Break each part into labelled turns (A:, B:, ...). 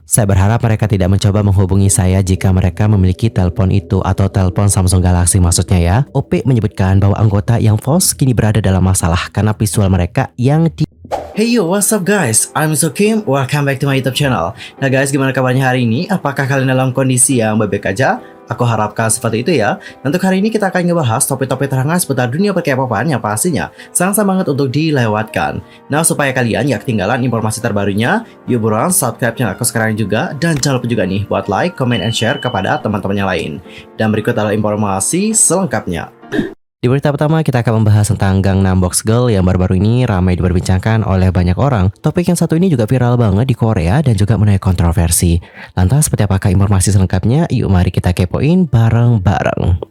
A: Saya berharap mereka tidak mencoba menghubungi saya jika mereka memiliki telepon itu atau telepon Samsung Galaxy maksudnya ya. OP menyebutkan bahwa anggota yang false kini berada dalam masalah karena visual mereka yang
B: Hey yo, what's up guys? I'm Kim. Welcome back to my YouTube channel. Nah guys, gimana kabarnya hari ini? Apakah kalian dalam kondisi yang baik-baik aja? Aku harapkan seperti itu ya. Untuk hari ini kita akan ngebahas topik-topik terhangat seputar dunia per-K-popan yang pastinya sangat banget untuk dilewatkan. Nah, supaya kalian gak ketinggalan informasi terbarunya, yuk buruan subscribe channel aku sekarang juga. Dan jangan lupa juga nih buat like, comment, and share kepada teman-teman yang lain. Dan berikut adalah informasi selengkapnya.
A: Di berita pertama kita akan membahas tentang Gangnam Box Girl yang baru-baru ini ramai diperbincangkan oleh banyak orang. Topik yang satu ini juga viral banget di Korea dan juga menuai kontroversi. Lantas seperti apakah informasi selengkapnya? Yuk mari kita kepoin bareng-bareng.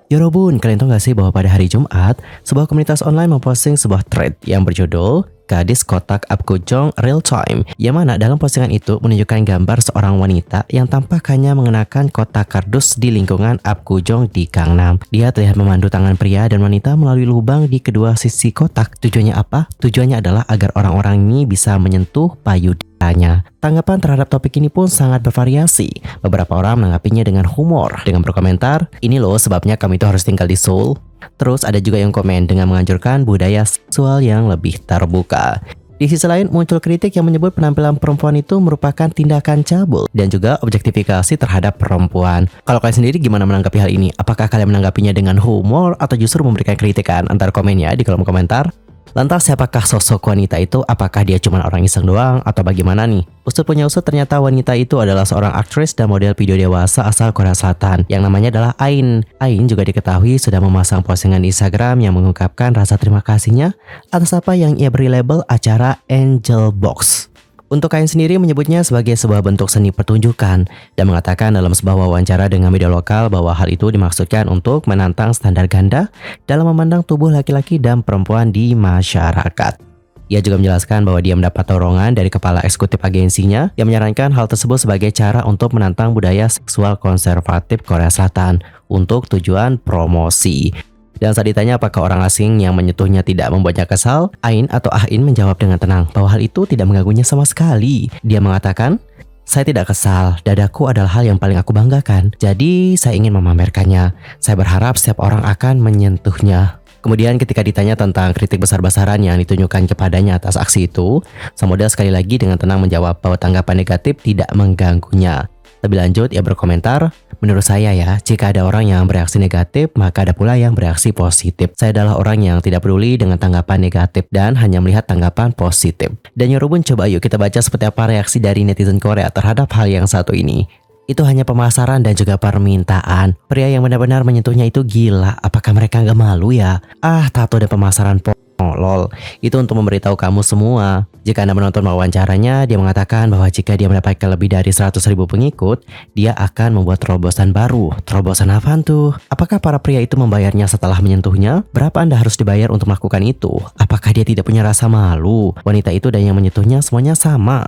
A: Yorobun, kalian tahu gak sih bahwa pada hari Jumat, sebuah komunitas online memposting sebuah thread yang berjudul Gadis Kotak Apgujeong Real Time, yang mana dalam postingan itu menunjukkan gambar seorang wanita yang tampak hanya mengenakan kotak kardus di lingkungan Apgujeong di Gangnam. Dia terlihat memandu tangan pria dan wanita melalui lubang di kedua sisi kotak. Tujuannya apa? Tujuannya adalah agar orang-orang ini bisa menyentuh payudaranya. Tanggapan terhadap topik ini pun sangat bervariasi. Beberapa orang menanggapinya dengan humor, dengan berkomentar, "Ini loh sebabnya kami itu harus tinggal di Seoul." Terus ada juga yang komen dengan menganjurkan budaya seksual yang lebih terbuka. Di sisi lain muncul kritik yang menyebut penampilan perempuan itu merupakan tindakan cabul dan juga objektifikasi terhadap perempuan. Kalau kalian sendiri gimana menanggapi hal ini? Apakah kalian menanggapinya dengan humor atau justru memberikan kritikan? Antar komennya di kolom komentar. Lantas siapakah sosok wanita itu? Apakah dia cuma orang iseng doang atau bagaimana nih? Usut punya usut, ternyata wanita itu adalah seorang aktris dan model video dewasa asal Korea Selatan yang namanya adalah Ain. Ain juga diketahui sudah memasang postingan di Instagram yang mengungkapkan rasa terima kasihnya atas apa yang ia beri label acara Angel Box. Untuk Ain sendiri menyebutnya sebagai sebuah bentuk seni pertunjukan dan mengatakan dalam sebuah wawancara dengan media lokal bahwa hal itu dimaksudkan untuk menantang standar ganda dalam memandang tubuh laki-laki dan perempuan di masyarakat. Ia juga menjelaskan bahwa dia mendapat dorongan dari kepala eksekutif agensinya yang menyarankan hal tersebut sebagai cara untuk menantang budaya seksual konservatif Korea Selatan untuk tujuan promosi. Dan saat ditanya apakah orang asing yang menyentuhnya tidak membuatnya kesal, Ain atau Ain menjawab dengan tenang bahwa hal itu tidak mengganggunya sama sekali. Dia mengatakan, "Saya tidak kesal, dadaku adalah hal yang paling aku banggakan. Jadi saya ingin memamerkannya. Saya berharap setiap orang akan menyentuhnya." Kemudian ketika ditanya tentang kritik besar-besaran yang ditunjukkan kepadanya atas aksi itu, sang model sekali lagi dengan tenang menjawab bahwa tanggapan negatif tidak mengganggunya. Lebih lanjut, ia berkomentar, "Menurut saya ya, jika ada orang yang bereaksi negatif, maka ada pula yang bereaksi positif. Saya adalah orang yang tidak peduli dengan tanggapan negatif dan hanya melihat tanggapan positif." Dan Yorobun, coba yuk kita baca seperti apa reaksi dari netizen Korea terhadap hal yang satu ini. Itu hanya pemasaran dan juga permintaan. Pria yang benar-benar menyentuhnya itu gila. Apakah mereka nggak malu ya? Tato dan pemasaran lol. Itu untuk memberitahu kamu semua. Jika Anda menonton wawancaranya, dia mengatakan bahwa jika dia mendapatkan lebih dari 100.000 pengikut, dia akan membuat terobosan baru. Terobosan apaan tuh? Apakah para pria itu membayarnya setelah menyentuhnya? Berapa Anda harus dibayar untuk melakukan itu? Apakah dia tidak punya rasa malu? Wanita itu dan yang menyentuhnya semuanya sama.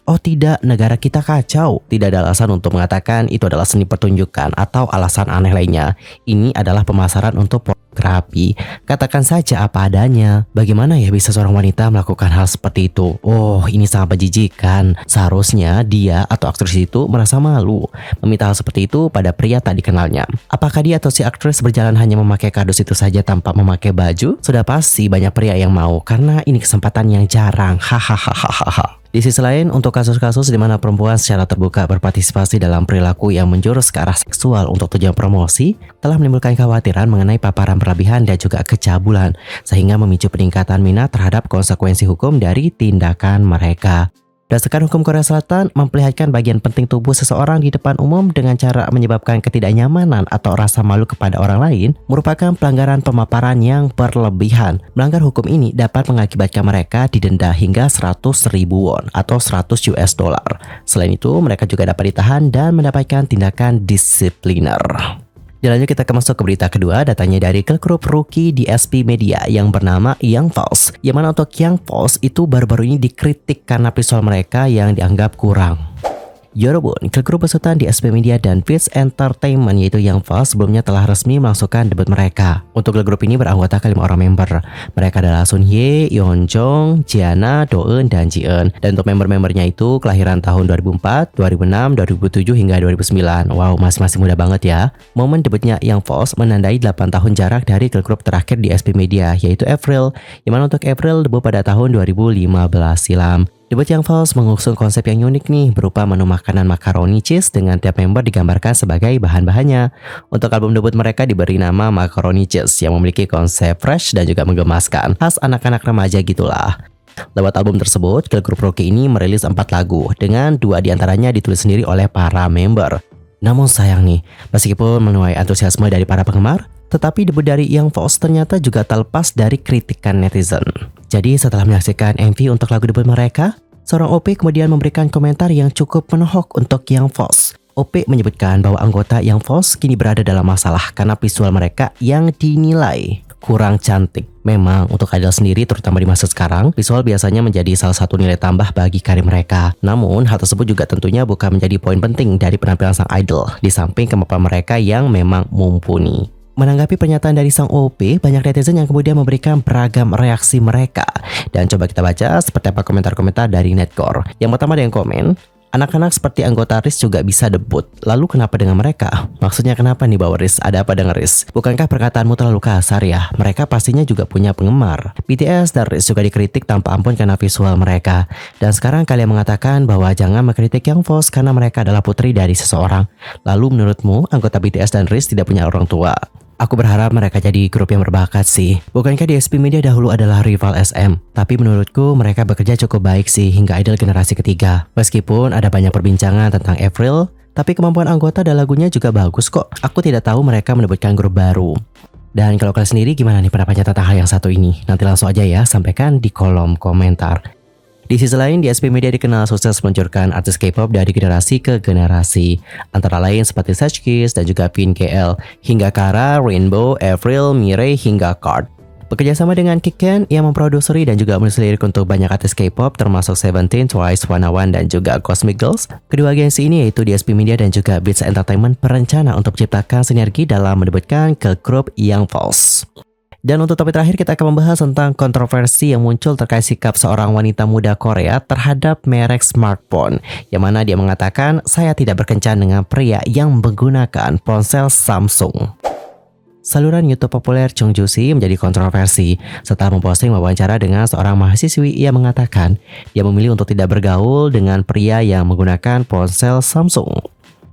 A: Oh tidak, negara kita kacau. Tidak ada alasan untuk mengatakan itu adalah seni pertunjukan atau alasan aneh lainnya. Ini adalah pemasaran untuk pornografi. Katakan saja apa adanya. Bagaimana ya bisa seorang wanita melakukan hal seperti itu? Oh, ini sangat menjijikan. Seharusnya dia atau aktris itu merasa malu meminta hal seperti itu pada pria tak dikenalnya. Apakah dia atau si aktris berjalan hanya memakai kardus itu saja tanpa memakai baju? Sudah pasti banyak pria yang mau karena ini kesempatan yang jarang. Hahaha. Di sisi lain, untuk kasus-kasus di mana perempuan secara terbuka berpartisipasi dalam perilaku yang menjurus ke arah seksual untuk tujuan promosi, telah menimbulkan kekhawatiran mengenai paparan berlebihan dan juga kecabulan, sehingga memicu peningkatan minat terhadap konsekuensi hukum dari tindakan mereka. Berdasarkan hukum Korea Selatan, memperlihatkan bagian penting tubuh seseorang di depan umum dengan cara menyebabkan ketidaknyamanan atau rasa malu kepada orang lain merupakan pelanggaran pemaparan yang berlebihan. Melanggar hukum ini dapat mengakibatkan mereka didenda hingga 100.000 won atau 100 US dollar. Selain itu, mereka juga dapat ditahan dan mendapatkan tindakan disipliner. Dan lanjut kita masuk ke berita kedua, datanya dari grup Rookie di SP Media yang bernama Young False. Yang mana untuk Young False itu baru-baru ini dikritik karena visual mereka yang dianggap kurang. Yorobun, klub grup besutan di SP Media dan Beats Entertainment yaitu Young Falls sebelumnya telah resmi melangsungkan debut mereka. Untuk klub grup ini beranggota ke 5 orang member. Mereka adalah Sun Hye, Yeonjong, Jiana, Do-eun, dan Ji-eun. Dan untuk member-membernya itu kelahiran tahun 2004, 2006, 2007 hingga 2009. Wow, masih muda banget ya. Momen debutnya Young Falls menandai 8 tahun jarak dari klub grup terakhir di SP Media yaitu April. Yang mana untuk April debut pada tahun 2015 silam. Debut Young Falls mengusung konsep yang unik nih, berupa menu makanan macaroni cheese dengan tiap member digambarkan sebagai bahan-bahannya. Untuk album debut mereka diberi nama Macaroni Cheese yang memiliki konsep fresh dan juga menggemaskan, khas anak-anak remaja gitulah. Lewat album tersebut, girl group Rookie ini merilis 4 lagu, dengan 2 diantaranya ditulis sendiri oleh para member. Namun sayang nih, meskipun menuai antusiasme dari para penggemar, tetapi debut dari Young Falls ternyata juga tak lepas dari kritikan netizen. Jadi setelah menyaksikan MV untuk lagu debut mereka, seorang OP kemudian memberikan komentar yang cukup menohok untuk Young Falls. OP menyebutkan bahwa anggota Young Falls kini berada dalam masalah karena visual mereka yang dinilai kurang cantik. Memang untuk idol sendiri terutama di masa sekarang, visual biasanya menjadi salah satu nilai tambah bagi karir mereka. Namun hal tersebut juga tentunya bukan menjadi poin penting dari penampilan sang idol, di samping kemampuan mereka yang memang mumpuni. Menanggapi pernyataan dari sang OP, banyak netizen yang kemudian memberikan beragam reaksi mereka. Dan coba kita baca seperti apa komentar-komentar dari Netcore. Yang pertama ada yang komen, anak-anak seperti anggota RIS juga bisa debut. Lalu kenapa dengan mereka? Maksudnya kenapa nih bawa RIS? Ada apa dengan RIS? Bukankah perkataanmu terlalu kasar ya? Mereka pastinya juga punya penggemar. BTS dan RIS juga dikritik tanpa ampun karena visual mereka. Dan sekarang kalian mengatakan bahwa jangan mengkritik Young Falls karena mereka adalah putri dari seseorang. Lalu menurutmu anggota BTS dan RIS tidak punya orang tua? Aku berharap mereka jadi grup yang berbakat sih. Bukankah di SP Media dahulu adalah rival SM? Tapi menurutku mereka bekerja cukup baik sih hingga idol generasi ketiga. Meskipun ada banyak perbincangan tentang April, tapi kemampuan anggota dan lagunya juga bagus kok. Aku tidak tahu mereka menyebutkan grup baru. Dan kalau kalian sendiri gimana nih pendapatnya tentang hal yang satu ini? Nanti langsung aja ya, sampaikan di kolom komentar. Di sisi lain, di SP Media dikenal sukses meluncurkan artis K-pop dari generasi ke generasi. Antara lain seperti Sechkies dan juga Pin KL, hingga Kara, Rainbow, Avril, Mirei, hingga Card. Bekerja sama dengan Kiken yang memproduksi dan juga menulis lirik untuk banyak artis K-pop termasuk Seventeen, Twice, Wanna One, dan juga Cosmic Girls. Kedua agensi ini yaitu di SP Media dan juga Beats Entertainment berencana untuk menciptakan sinergi dalam mendebutkan ke grup Young Falls. Dan untuk topik terakhir kita akan membahas tentang kontroversi yang muncul terkait sikap seorang wanita muda Korea terhadap merek smartphone. Yang mana dia mengatakan, saya tidak berkencan dengan pria yang menggunakan ponsel Samsung. Saluran YouTube populer Chung Ju-si menjadi kontroversi setelah memposting wawancara dengan seorang mahasiswi yang mengatakan dia memilih untuk tidak bergaul dengan pria yang menggunakan ponsel Samsung.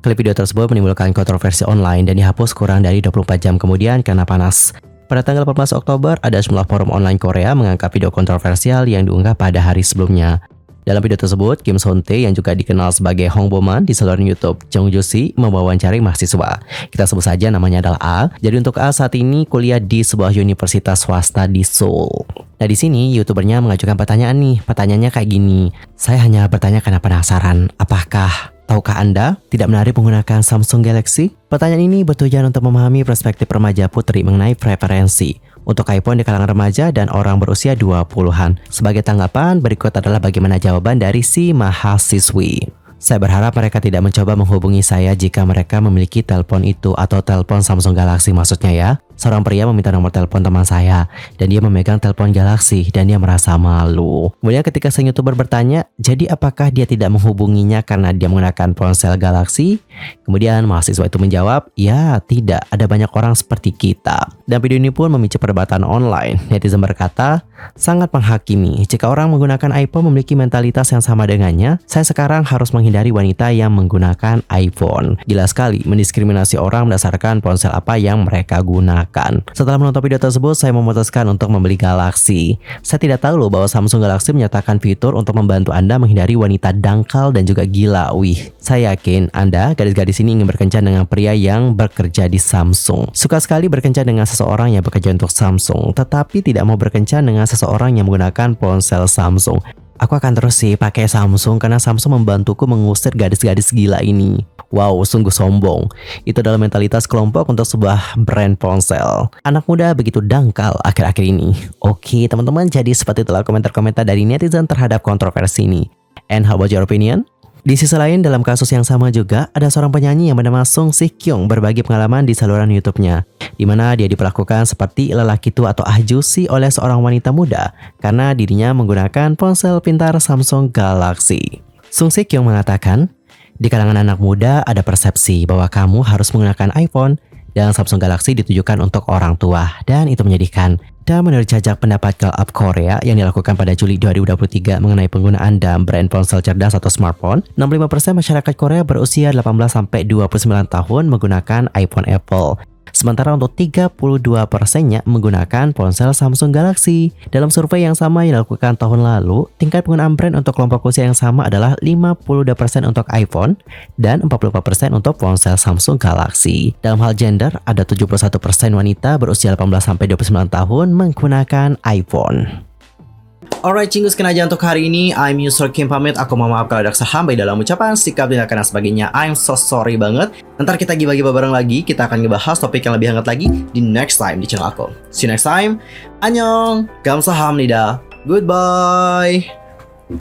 A: Klip video tersebut menimbulkan kontroversi online dan dihapus kurang dari 24 jam kemudian karena panas. Pada tanggal 14 Oktober, ada sejumlah forum online Korea mengangkat video kontroversial yang diunggah pada hari sebelumnya. Dalam video tersebut, Kim Son-tae yang juga dikenal sebagai Hongboman di saluran YouTube Chung Ju-si mewawancari mahasiswa. Kita sebut saja namanya adalah A. Jadi untuk A saat ini kuliah di sebuah universitas swasta di Seoul. Nah di sini youtubernya mengajukan pertanyaan nih. Pertanyaannya kayak gini. Saya hanya bertanya karena penasaran. Tahukah Anda tidak menarik menggunakan Samsung Galaxy? Pertanyaan ini bertujuan untuk memahami perspektif remaja putri mengenai preferensi untuk iPhone di kalangan remaja dan orang berusia 20-an. Sebagai tanggapan, berikut adalah bagaimana jawaban dari si mahasiswi. Saya berharap mereka tidak mencoba menghubungi saya jika mereka memiliki telepon itu atau telepon Samsung Galaxy maksudnya ya. Seorang pria meminta nomor telepon teman saya dan dia memegang telepon Galaxy dan dia merasa malu. Kemudian ketika sang YouTuber bertanya, jadi apakah dia tidak menghubunginya karena dia menggunakan ponsel Galaxy? Kemudian mahasiswa itu menjawab, ya tidak, ada banyak orang seperti kita. Dan video ini pun memicu perdebatan online. Netizen berkata, sangat menghakimi. Jika orang menggunakan iPhone memiliki mentalitas yang sama dengannya, saya sekarang harus menghindari wanita yang menggunakan iPhone. Gila sekali, mendiskriminasi orang berdasarkan ponsel apa yang mereka gunakan. Setelah menonton video tersebut, saya memutuskan untuk membeli Galaxy. Saya tidak tahu loh bahwa Samsung Galaxy menyatakan fitur untuk membantu Anda menghindari wanita dangkal dan juga gila. Wih, saya yakin Anda gadis-gadis ini ingin berkencan dengan pria yang bekerja di Samsung. Suka sekali berkencan dengan seseorang yang bekerja untuk Samsung, tetapi tidak mau berkencan dengan seseorang yang menggunakan ponsel Samsung. Aku akan terus sih pakai Samsung karena Samsung membantuku mengusir gadis-gadis gila ini. Wow, sungguh sombong. Itu adalah mentalitas kelompok untuk sebuah brand ponsel. Anak muda begitu dangkal akhir-akhir ini. Oke, teman-teman, jadi seperti itulah komentar-komentar dari netizen terhadap kontroversi ini. And how about your opinion? Di sisi lain, dalam kasus yang sama juga, ada seorang penyanyi yang bernama Sung Si Kyung berbagi pengalaman di saluran YouTube-nya, di mana dia diperlakukan seperti lelaki tua atau ahjusi oleh seorang wanita muda karena dirinya menggunakan ponsel pintar Samsung Galaxy. Sung Si Kyung mengatakan, di kalangan anak muda ada persepsi bahwa kamu harus menggunakan iPhone dan Samsung Galaxy ditujukan untuk orang tua, dan itu menyedihkan. Dan menurut jajak pendapat Girl Up Korea yang dilakukan pada Juli 2023 mengenai penggunaan dan brand ponsel cerdas atau smartphone, 65% masyarakat Korea berusia 18-29 tahun menggunakan iPhone Apple. Sementara untuk 32%-nya menggunakan ponsel Samsung Galaxy. Dalam survei yang sama yang dilakukan tahun lalu, tingkat penggunaan brand untuk kelompok usia yang sama adalah 52% untuk iPhone dan 44% untuk ponsel Samsung Galaxy. Dalam hal gender, ada 71% wanita berusia 18-29 tahun menggunakan iPhone.
B: Alright, cinggu sekian aja untuk hari ini. I'm Yusro Kim pamit. Aku mohon maaf kalau ada kesalahan baik dalam ucapan, sikap, tindakan, dan sebagainya. I'm so sorry banget. Ntar kita gibah-gibah bareng lagi. Kita akan ngebahas topik yang lebih hangat lagi di next time di channel aku. See you next time. Annyeong. Gamsahamnida. Goodbye.